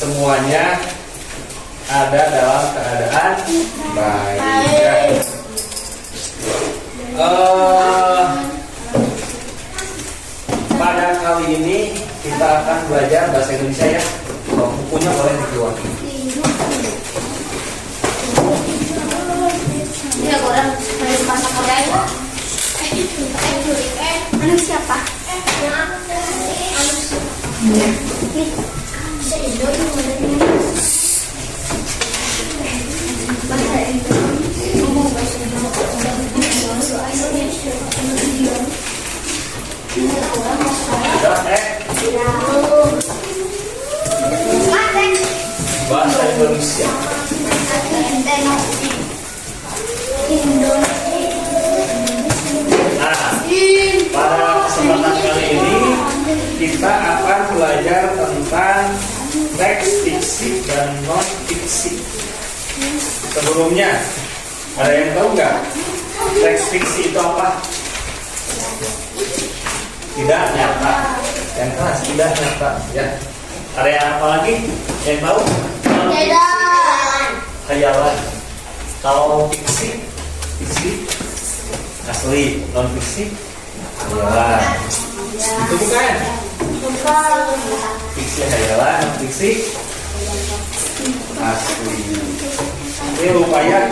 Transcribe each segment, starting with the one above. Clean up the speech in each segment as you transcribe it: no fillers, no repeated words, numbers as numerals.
semuanya ada dalam keadaan baik. Pada kali ini kita akan belajar bahasa Indonesia ya. Bukunya boleh dikeluar. Ini orang harus masak Korea. Anu siapa? Nih. Bahasa Indonesia. Nah, pada kesempatan kali ini kita akan belajar tentang teks fiksi dan non fiksi. Sebelumnya, ada yang tahu nggak teks fiksi itu apa? Tidak nyata, yang keras tidak nyata. Ya, ada yang apa lagi? Yang tahu? Khayalan. Kalau fiksi, asli, non fiksi, khayalan. Itu bukan? Fiksi khayalan, non fiksi asli. Ini lupa ya.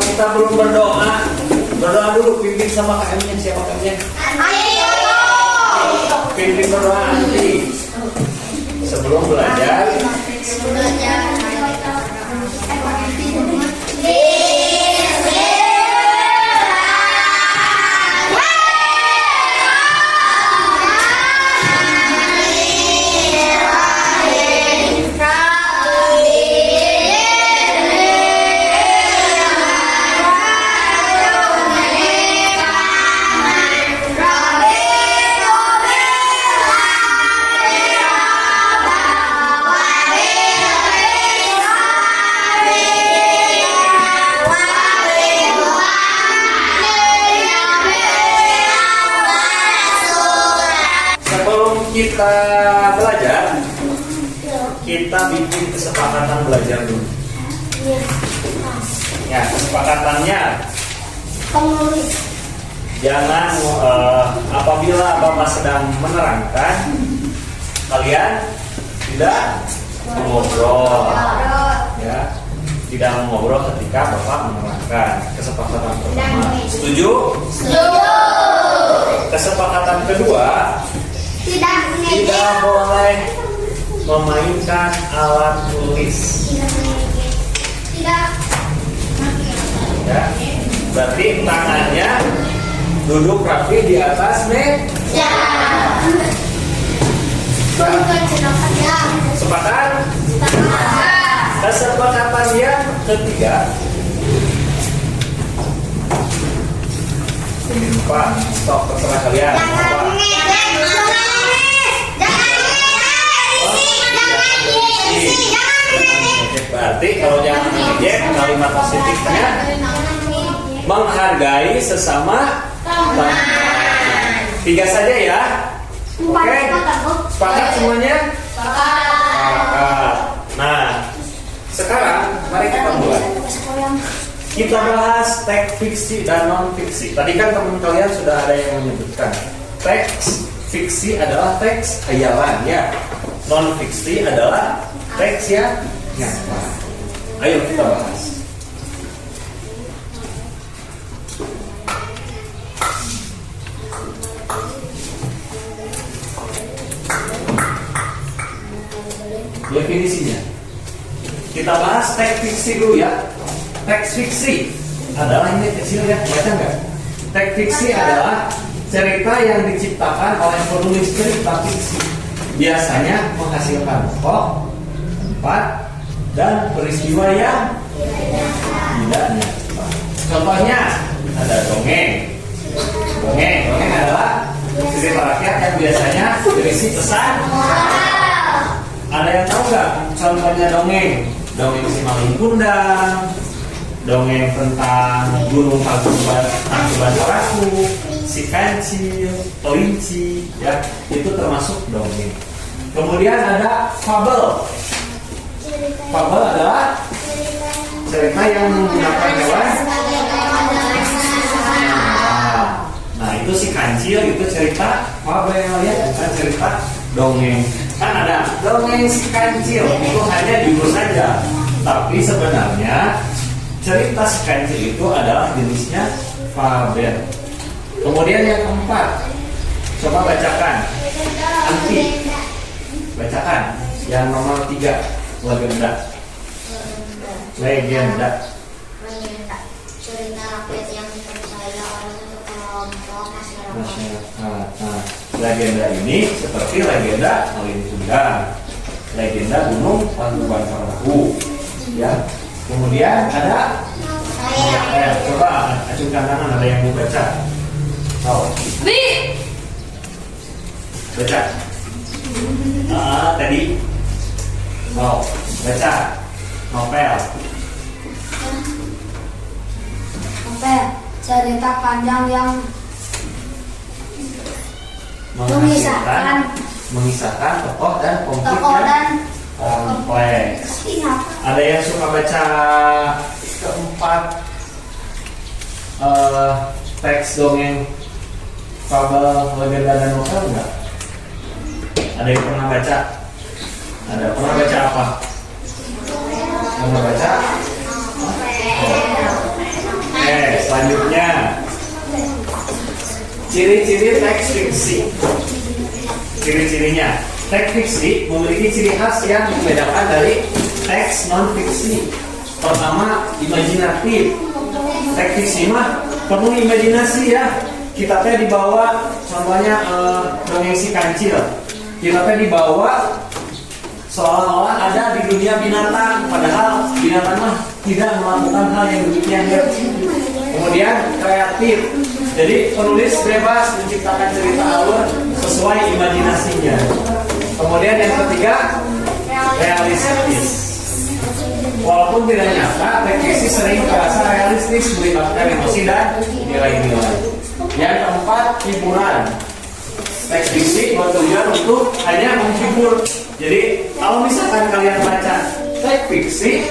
Kita belum berdoa. Berdoa dulu, pimpin sama KM-nya. Siapa KM-nya? Pimpin berdoa nanti. Sebelum belajar. Kita belajar, kita bikin kesepakatan belajar dulu. Ya, kesepakatannya jangan apabila Bapak sedang menerangkan, kalian tidak mengobrol, ya, tidak mengobrol ketika Bapak menerangkan. Kesepakatan pertama, setuju? Setuju. Kesepakatan kedua, tidak boleh memainkan alat tulis. Tidak. Ya, berarti tangannya duduk rapi di atas meja. Sepakat? Kesepakatan yang ketiga, Pak, stop, terserah kalian. Berarti kalau jangan ngejek, kalimat positifnya menghargai sesama teman. 3 saja ya. Oke, sepakat semuanya? Sepakat. Nah, sekarang mari kita mulai. Kita bahas teks fiksi dan non fiksi. Tadi kan teman kalian sudah ada yang menyebutkan teks fiksi adalah teks khayalan ya. Non fiksi adalah teks yang nyata. Ayo kita bahas. Definisinya. Kita bahas teks fiksi dulu ya. Teks fiksi adalah ini kecil ya, baca nggak? Teks fiksi adalah cerita yang diciptakan oleh penulis cerita fiksi. Biasanya menghasilkan tokoh, tempat, dan peristiwa yang tidak nyata. Contohnya ada dongeng. Dongeng adalah cerita rakyat yang biasanya berisi pesan. Ada yang tahu nggak contohnya dongeng? Dongeng si Maling Kundang, dongeng tentang Gunung Tangkuban Perahu, si Kancil, Kelinci, ya itu termasuk dongeng. Kemudian ada fabel. Fabel adalah cerita yang menggunakan hewan. Nah, itu si kancil itu cerita fabel ya, bukan cerita dongeng. Kan ada dongeng si kancil itu hanya judul saja, tapi sebenarnya cerita si kancil itu adalah jenisnya fabel. Kemudian yang keempat, coba bacakan. Anti, bacakan yang nomor 3, legenda. Legenda. Cerita rakyat yang dipercaya oleh satu kelompok masyarakat. Nah, legenda ini seperti legenda Malin Kundang, legenda Gunung Tangkuban Perahu, ya. Kemudian ada, coba acungkan tangan, ada yang mau baca. Oh, baca. Tadi. Oh, baca. Novel. Cerita panjang yang mengisahkan tokoh dan konflik yang kompleks. Ada yang suka baca keempat teks dongeng, fabel, legenda dan novel enggak? Ada yang pernah baca? Ada pernah baca apa? Pernah baca? Selanjutnya ciri-ciri teks fiksi. Ciri-cirinya, teks fiksi memiliki ciri khas yang membedakan dari teks non fiksi. Pertama, imajinatif. Teks fiksi mah penuh imajinasi ya. Kita teh dibawa, contohnya dongeng si kancil. Kita teh dibawa seolah-olah ada di dunia binatang, padahal binatang mah tidak melakukan hal yang demikian. Kemudian kreatif, jadi penulis bebas menciptakan cerita alur sesuai imajinasinya. Kemudian yang ketiga, realistis. Walaupun tidak nyata, teks fiksi sering terasa realistis, melibatkan emosi dan nilai-nilai. Yang keempat, hiburan. Teks fiksi bertujuan untuk hanya menghibur. Jadi kalau misalkan kalian baca teks fiksi,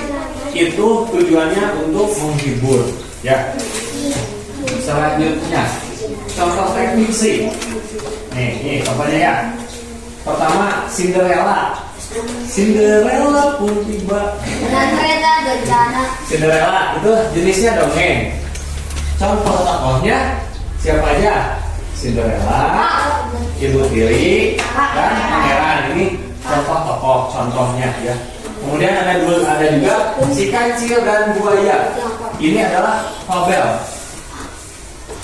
itu tujuannya untuk menghibur, ya. Selanjutnya, contoh teks fiksi. Nih contohnya ya. Pertama, Cinderella. Cinderella pun tiba dengan kereta bencana. Cinderella itu jenisnya dongeng. Contoh tokohnya siapa aja? Cinderella, Ibu Tiri, dan Pangeran. Ini contoh tokoh, contohnya ya. Kemudian ada juga si kancil dan buaya. Ini adalah fabel.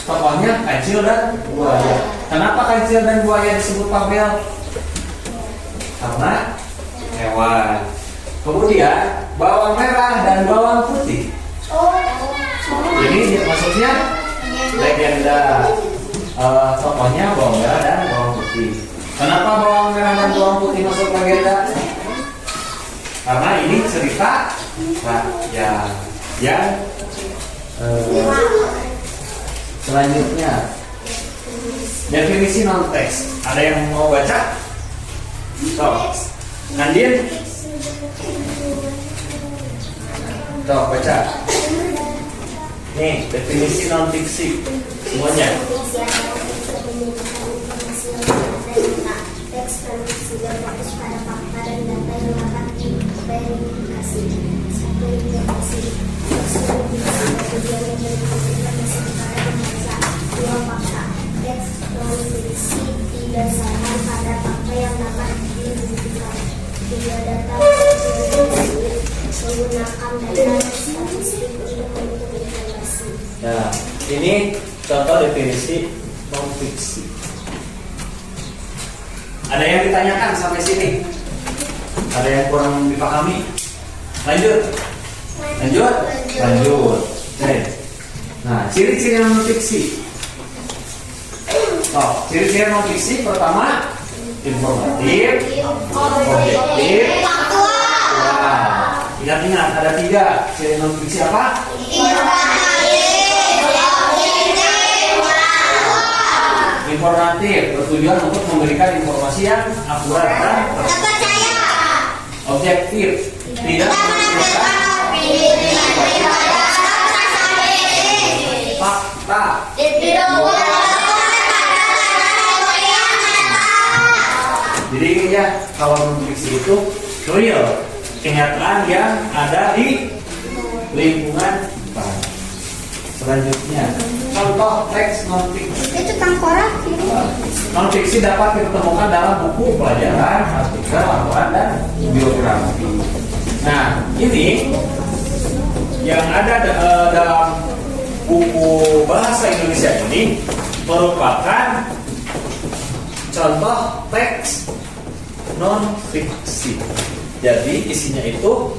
Tokohnya kancil dan buaya. Kenapa kancil dan buaya disebut fabel? Karena hewan. Kemudian bawang merah dan bawang putih. Ini maksudnya legenda. Tokohnya bawang merah dan bawang putih. Kenapa bawang merah dan bawang putih masuk legenda? Karena ini cerita rakyat. Yang selanjutnya, definisi non teks. Ada yang mau baca? Nandin? Baca. Nih, definisi non fiksi semuanya. Teks fiksi berfokus pada fakta dan data yang dapat diverifikasi. Satu, informasi. Teks fiksi bertujuan memberikan informasi kepada pembaca. Dua, fakta. Teks fiksi didasarkan pada fakta yang dapat dibuktikan. Tiga, data menggunakan data statistik untuk membentuk informasi. Nah, ini contoh definisi non fiksi. Ada yang ditanyakan sampai sini? Ada yang kurang dipahami? Lanjut. Oke. Nah, ciri-ciri non fiksi. Ciri-ciri non fiksi pertama, informatif, objektif, ingat ada 3 ciri non fiksi apa? Informatif, bertujuan untuk memberikan informasi yang akurat dan Terpercaya. objektif, tidak menunjukkan fakta. Jadi ya, kalau non-fiksi itu real, kenyataan yang ada di lingkungan kita. Selanjutnya, contoh teks non-fiksi. Itu tengkorak. Non-fiksi dapat ditemukan dalam buku pelajaran, artikel, laporan, dan biografi. Nah, ini yang ada dalam buku bahasa Indonesia ini merupakan contoh teks non-fiksi. Jadi isinya itu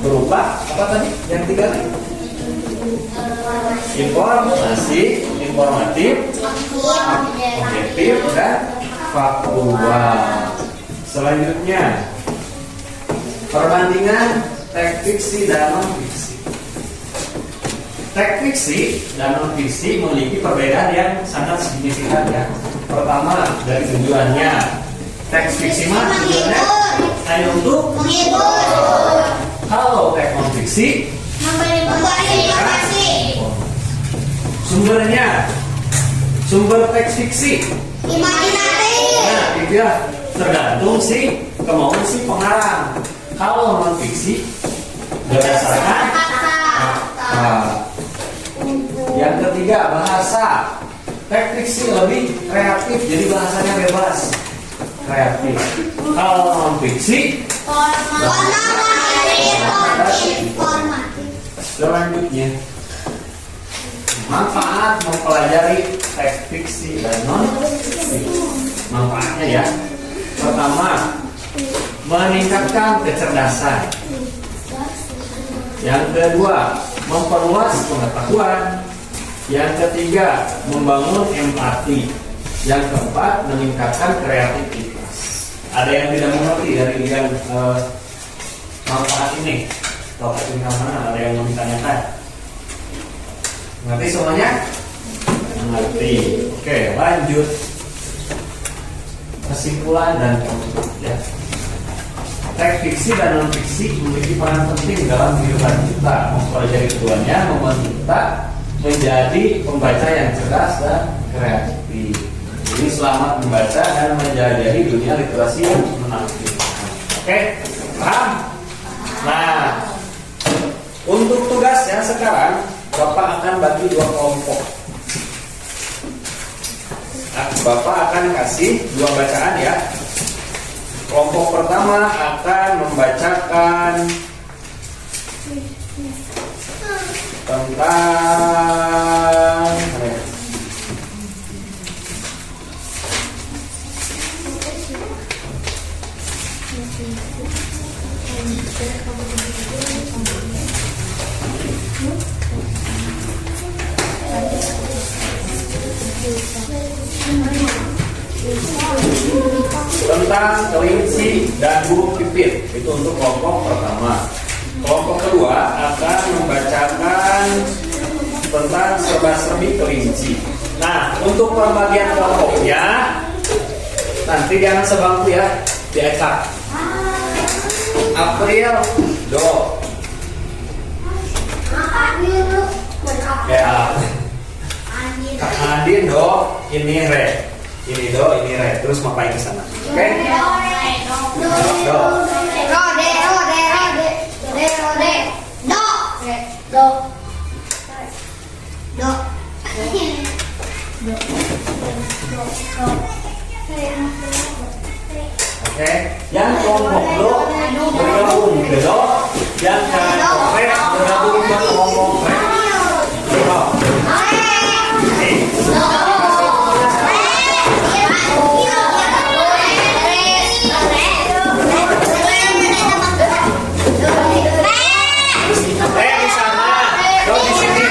berupa apa tadi? Yang tiga nih? Informasi, informatif, objektif, dan faktual. Selanjutnya, perbandingan teks fiksi dan non-fiksi. Teks fiksi dan non-fiksi memiliki perbedaan yang sangat signifikan ya. Pertama, dari tujuannya. Teks fiksi mah tujuannya hanya untuk Menghibur. kalau teks non-fiksi Memberi informasi. sumbernya, sumber teks fiksi. Imajinatif. Nah, itu ya tergantung si kemauan si pengarang. Kalau non-fiksi berdasarkan fakta. Yang ketiga, bahasa. Teks fiksi lebih kreatif, jadi bahasanya bebas, kreatif. Kalau non-fiksi, Informatif. selanjutnya manfaat mempelajari teks fiksi dan non-fiksi. Manfaatnya ya, pertama, meningkatkan kecerdasan. Yang kedua, memperluas pengetahuan. Yang ketiga, membangun empati. Yang keempat, meningkatkan kreativitas. Ada yang tidak mengerti dari yang manfaat ini? Topik ini mana? Ada yang mau ditanyakan? Ngerti semuanya? Mengerti. Oke, lanjut. Kesimpulan dan penutup ya. Teks fiksi dan non-fiksi memiliki peran penting dalam kehidupan kita, mempelajari keduanya, membantu kita menjadi pembaca yang cerdas dan kreatif. Jadi selamat membaca dan menjelajahi dunia literasi yang menakjubkan. Oke, paham? Nah, untuk tugasnya sekarang Bapak akan bagi dua kelompok. Bapak akan kasih dua bacaan ya. Kelompok pertama akan membacakan tentang kelinci dan burung pipit. Itu untuk kelompok pertama. Kelompok kedua akan membacakan tentang serba-serbi kelinci. Nah, untuk pembagian kelompoknya nanti jangan sebangku ya, diacak. April, do. Ya. Kak Adin do, ini re. Ini do, ini re. Terus mapain ke sana. Oke? Do. Oke, yang kelompok do bergabung ke do, yang kelompok re bergabung ke kelompok re. Do. Re di sana, do di sini.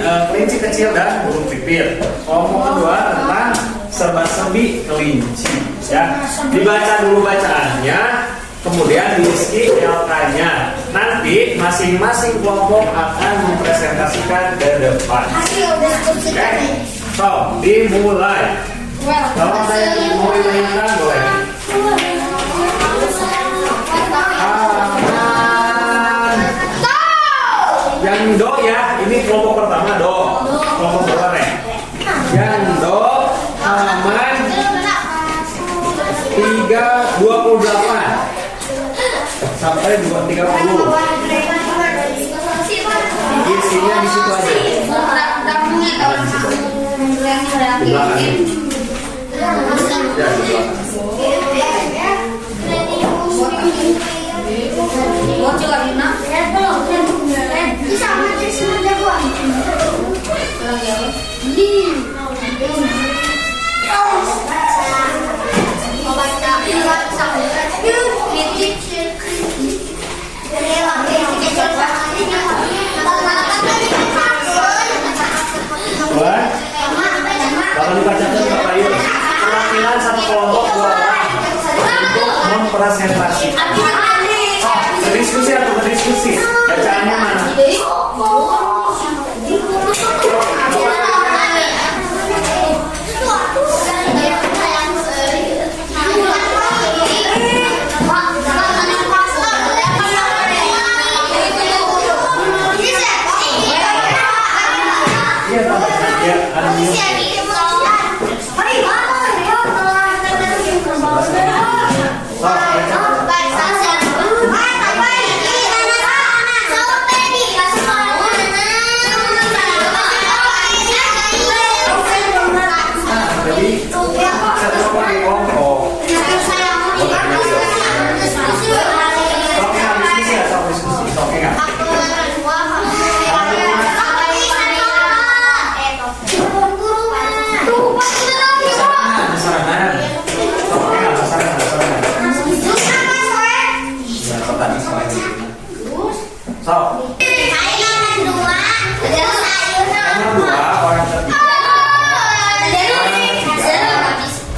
kelinci kecil dan burung pipit. Kelompok kedua tentang serba-serbi kelinci. Ya, dibaca dulu bacaannya, kemudian diisi LK-nya. Nanti masing-masing kelompok akan mempresentasikan ke depan. Oke, so dimulai. Kalau ada yang mau dimainkan boleh. Yang do ya, ini kelompok pertama do. Kelompok kedua nih. Yang do halaman 328 sampai 230. Isinya di situ aja. Di belakang. Ya, di belakang. Kalau dibacakan Bapak Yus, perwakilan satu kelompok 2 orang untuk mempresentasikan. Berdiskusi atau berdiskusi? Bacaannya mana?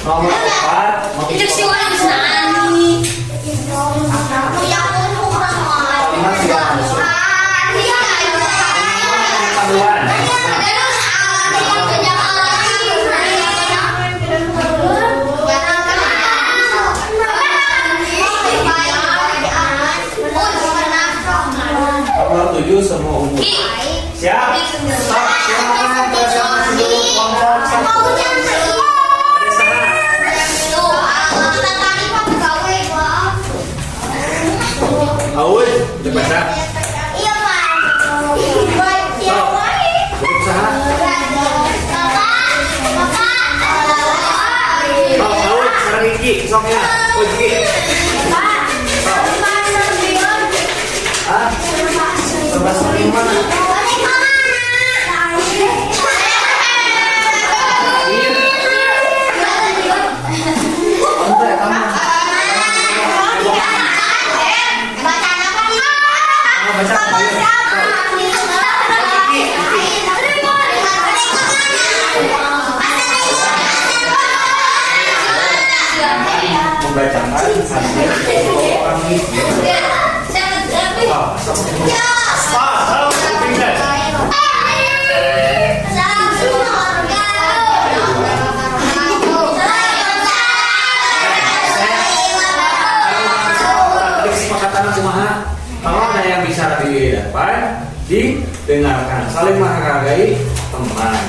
Nomor 4 nomor 7 semua umur. Siap? Silakan presentasi kelompok 1. Aul, udah baca? Iya, Pak. Berusaha. Aul, sekarang Iki, soknya. Oh, Iki. Serba sering mana? Membacakan hasil orang itu. Kalau ada yang bicara di depan, didengarkan, saling menghargai teman.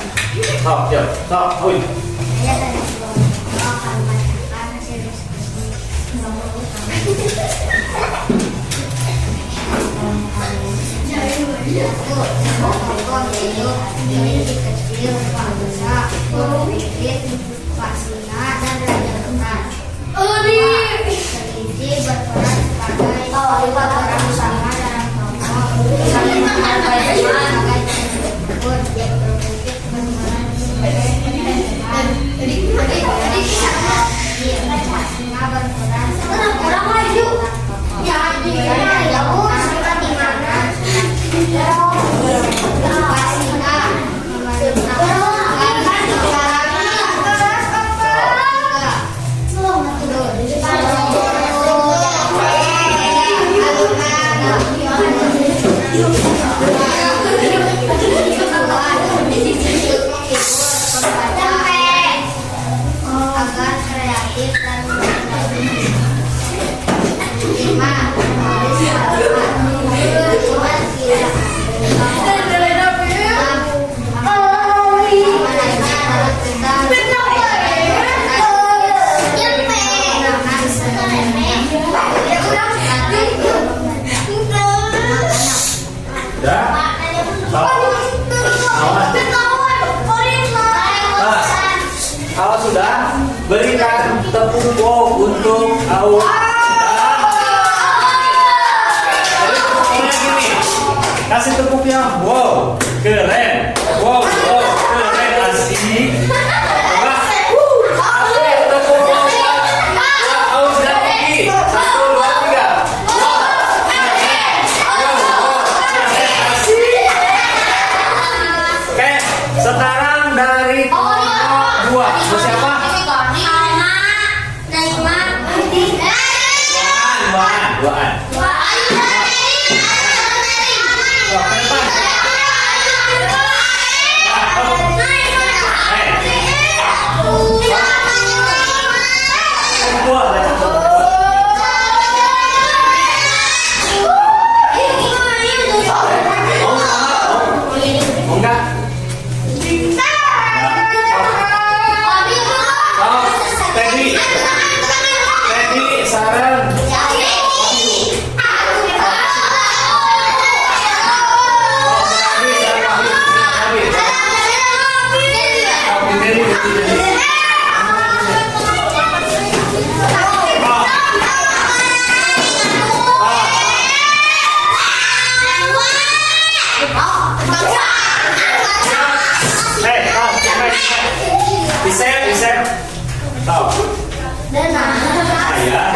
Sok, yuk, sok, hui. agar kreatif dan lima menulis Kalau sudah, berikan tepuk wow untuk Aul. Gini, kasih tepuknya wow, keren, wow, wow, keren, asik. Tepuk wow, Aul sudah tinggi. 1, 2, 3. Oke, sekarang dari dua, siapa? Duaan. Bisa. Tahu. Ayah.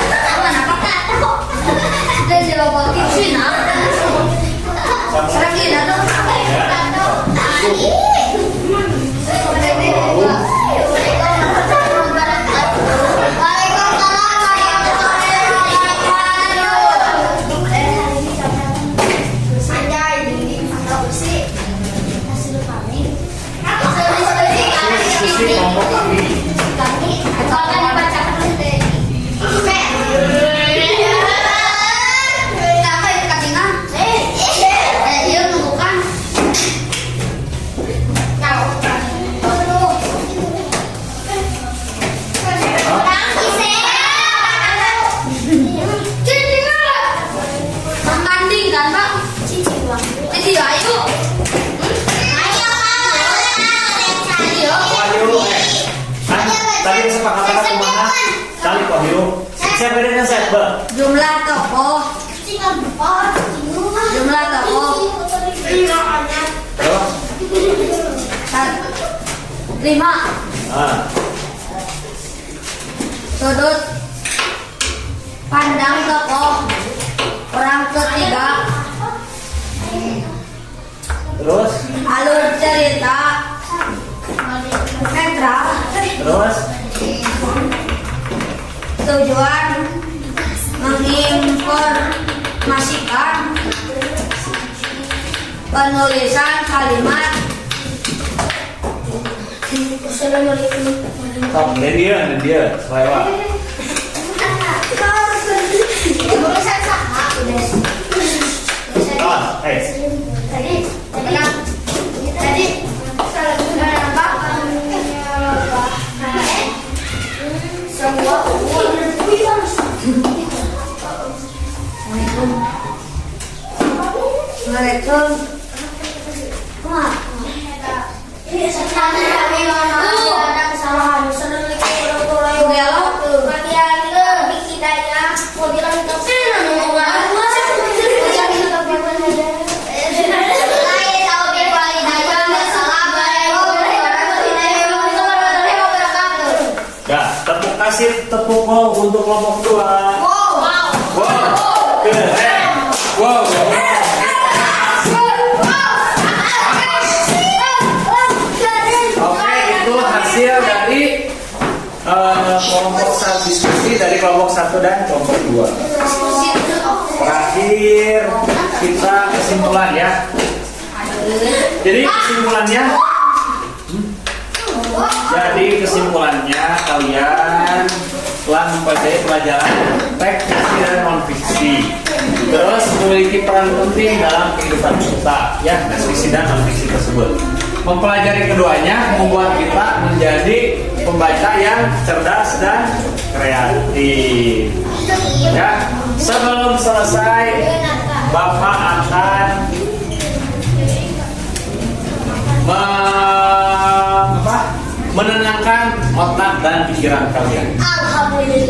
Tadi kesepakatan kemana? Kali Pak Biru. Siapa yang set, Mbak? Jumlah tokoh. Jumlah tokoh. Terus? 5. Sudut pandang tokoh orang ketiga. Terus? Alur cerita. Netral. Terus? Tujuan menginformasikan. Penulisan kalimat. Top, dia, selewat. Assalamualaikum. Kasih tepuk wow untuk kelompok 2. Wow. Keren. Wow. Oke, itu hasil dari kelompok diskusi dari kelompok 1 dan kelompok 2. Terakhir kita kesimpulan ya. Jadi kesimpulannya kalian telah mempelajari pelajaran teks fiksi dan non fiksi. Terus memiliki peran penting dalam kehidupan kita ya, teks fiksi dan non fiksi tersebut. Mempelajari keduanya membuat kita menjadi pembaca yang cerdas dan kreatif. Ya, sebelum selesai Bapak akan menenangkan otak dan pikiran kalian. Alhamdulillah.